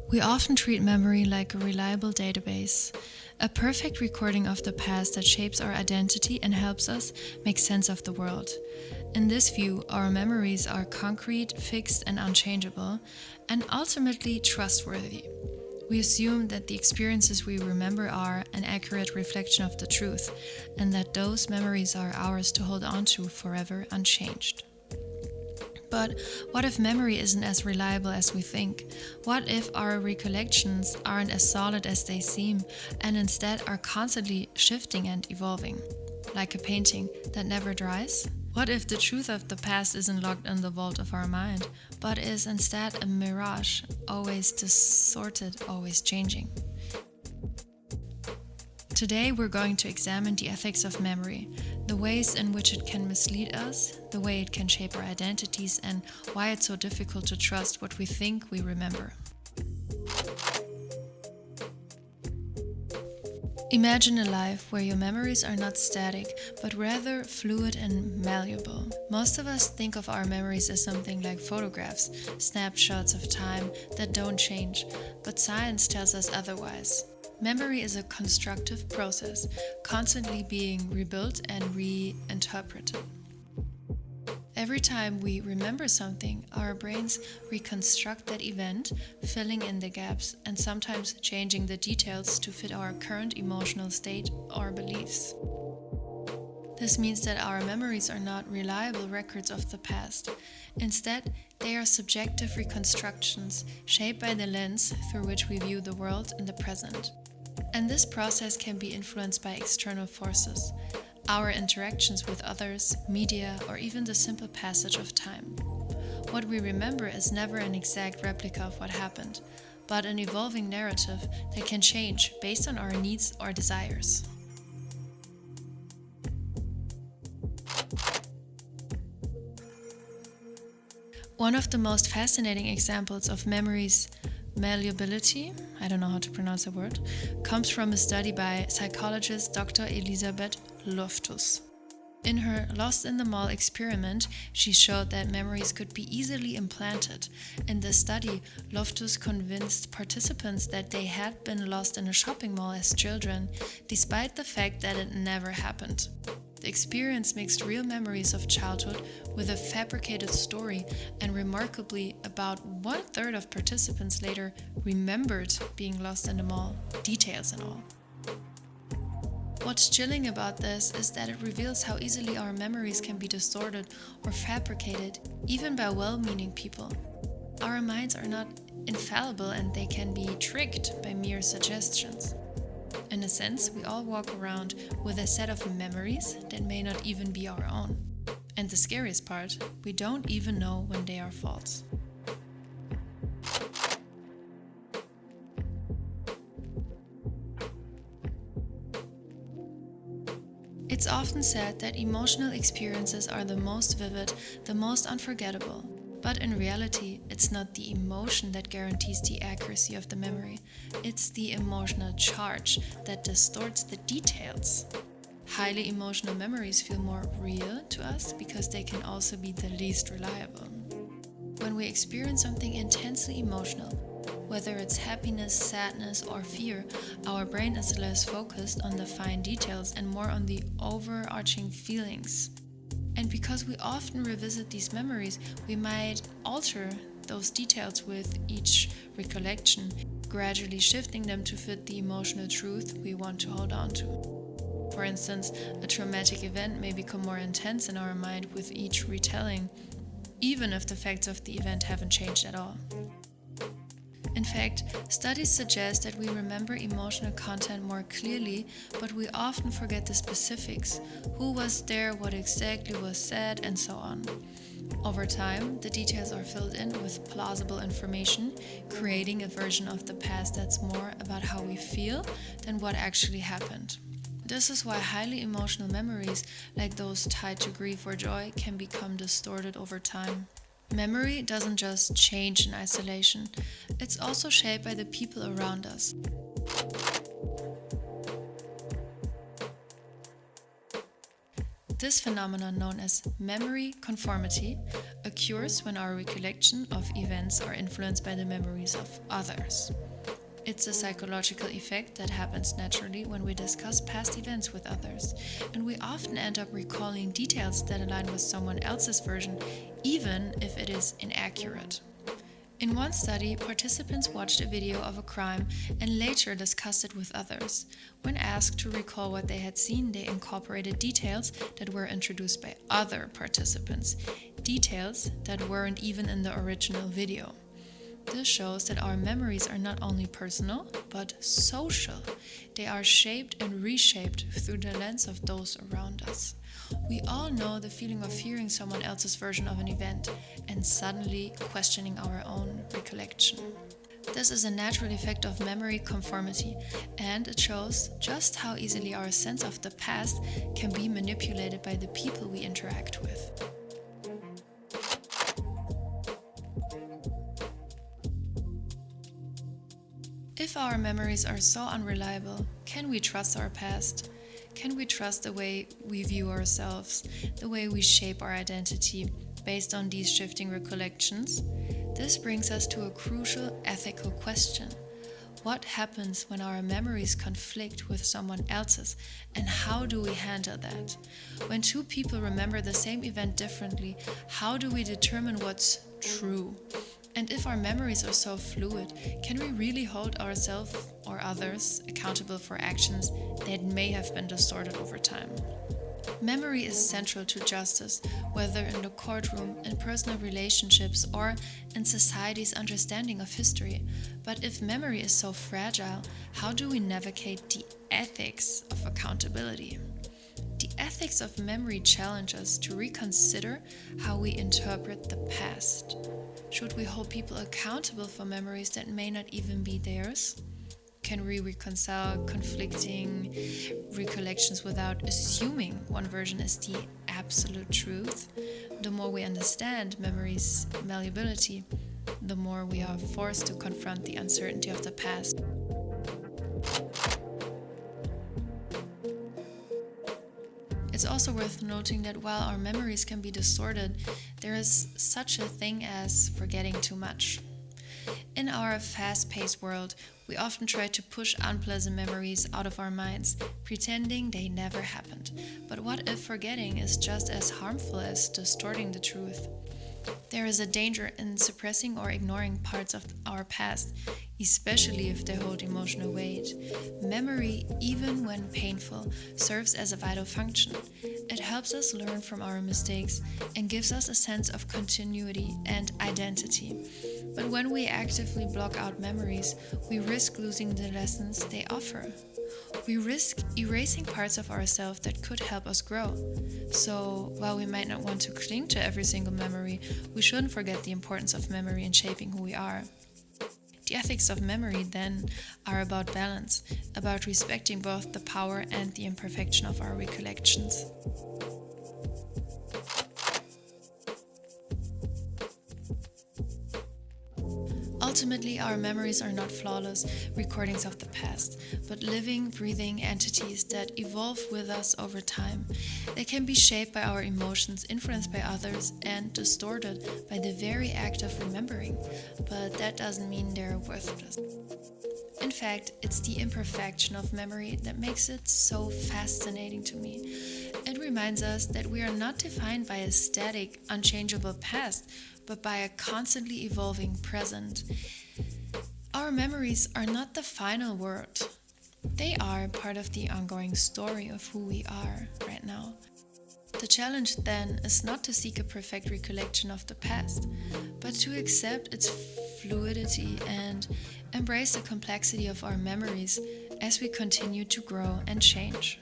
We often treat memory like a reliable database, a perfect recording of the past that shapes our identity and helps us make sense of the world. In this view, our memories are concrete, fixed, and unchangeable, and ultimately trustworthy. We assume that the experiences we remember are an accurate reflection of the truth, and that those memories are ours to hold on to forever unchanged. But what if memory isn't as reliable as we think? What if our recollections aren't as solid as they seem and instead are constantly shifting and evolving? Like a painting that never dries? What if the truth of the past isn't locked in the vault of our mind, but is instead a mirage, always distorted, always changing? Today we're going to examine the ethics of memory, the ways in which it can mislead us, the way it can shape our identities, and why it's so difficult to trust what we think we remember. Imagine a life where your memories are not static, but rather fluid and malleable. Most of us think of our memories as something like photographs, snapshots of time that don't change, but science tells us otherwise. Memory is a constructive process, constantly being rebuilt and reinterpreted. Every time we remember something, our brains reconstruct that event, filling in the gaps and sometimes changing the details to fit our current emotional state or beliefs. This means that our memories are not reliable records of the past. Instead, they are subjective reconstructions shaped by the lens through which we view the world in the present. And this process can be influenced by external forces, our interactions with others, media, or even the simple passage of time. What we remember is never an exact replica of what happened, but an evolving narrative that can change based on our needs or desires. One of the most fascinating examples of memory's malleability, I don't know how to pronounce the word, comes from a study by psychologist Dr. Elisabeth Loftus. In her Lost in the Mall experiment, she showed that memories could be easily implanted. In the study, Loftus convinced participants that they had been lost in a shopping mall as children, despite the fact that it never happened. The experience mixed real memories of childhood with a fabricated story, and remarkably, about 1/3 of participants later remembered being lost in the mall, details and all. What's chilling about this is that it reveals how easily our memories can be distorted or fabricated, even by well-meaning people. Our minds are not infallible and they can be tricked by mere suggestions. In a sense, we all walk around with a set of memories that may not even be our own. And the scariest part, we don't even know when they are false. It's often said that emotional experiences are the most vivid, the most unforgettable. But in reality, it's not the emotion that guarantees the accuracy of the memory. It's the emotional charge that distorts the details. Highly emotional memories feel more real to us because they can also be the least reliable. When we experience something intensely emotional, whether it's happiness, sadness, or fear, our brain is less focused on the fine details and more on the overarching feelings. And because we often revisit these memories, we might alter those details with each recollection, gradually shifting them to fit the emotional truth we want to hold on to. For instance, a traumatic event may become more intense in our mind with each retelling, even if the facts of the event haven't changed at all. In fact, studies suggest that we remember emotional content more clearly, but we often forget the specifics: who was there, what exactly was said, and so on. Over time, the details are filled in with plausible information, creating a version of the past that's more about how we feel than what actually happened. This is why highly emotional memories, like those tied to grief or joy, can become distorted over time. Memory doesn't just change in isolation, it's also shaped by the people around us. This phenomenon, known as memory conformity, occurs when our recollection of events are influenced by the memories of others. It's a psychological effect that happens naturally when we discuss past events with others, and we often end up recalling details that align with someone else's version, even if it is inaccurate. In one study, participants watched a video of a crime and later discussed it with others. When asked to recall what they had seen, they incorporated details that were introduced by other participants, details that weren't even in the original video. This shows that our memories are not only personal, but social. They are shaped and reshaped through the lens of those around us. We all know the feeling of hearing someone else's version of an event and suddenly questioning our own recollection. This is a natural effect of memory conformity, and it shows just how easily our sense of the past can be manipulated by the people we interact with. If our memories are so unreliable, can we trust our past? Can we trust the way we view ourselves, the way we shape our identity based on these shifting recollections? This brings us to a crucial ethical question. What happens when our memories conflict with someone else's, and how do we handle that? When two people remember the same event differently, how do we determine what's true? And if our memories are so fluid, can we really hold ourselves or others accountable for actions that may have been distorted over time? Memory is central to justice, whether in the courtroom, in personal relationships, or in society's understanding of history. But if memory is so fragile, how do we navigate the ethics of accountability? The ethics of memory challenge us to reconsider how we interpret the past. Should we hold people accountable for memories that may not even be theirs? Can we reconcile conflicting recollections without assuming one version is the absolute truth? The more we understand memory's malleability, the more we are forced to confront the uncertainty of the past. It's also worth noting that while our memories can be distorted, there is such a thing as forgetting too much. In our fast-paced world, we often try to push unpleasant memories out of our minds, pretending they never happened. But what if forgetting is just as harmful as distorting the truth? There is a danger in suppressing or ignoring parts of our past, especially if they hold emotional weight. Memory, even when painful, serves as a vital function. It helps us learn from our mistakes and gives us a sense of continuity and identity. But when we actively block out memories, we risk losing the lessons they offer. We risk erasing parts of ourselves that could help us grow. So, while we might not want to cling to every single memory, we shouldn't forget the importance of memory in shaping who we are. The ethics of memory, then, are about balance, about respecting both the power and the imperfection of our recollections. Ultimately, our memories are not flawless recordings of the past, but living, breathing entities that evolve with us over time. They can be shaped by our emotions, influenced by others, and distorted by the very act of remembering. But that doesn't mean they're worthless. In fact, it's the imperfection of memory that makes it so fascinating to me. It reminds us that we are not defined by a static, unchangeable past, but by a constantly evolving present. Our memories are not the final word. They are part of the ongoing story of who we are right now. The challenge then is not to seek a perfect recollection of the past, but to accept its fluidity and embrace the complexity of our memories as we continue to grow and change.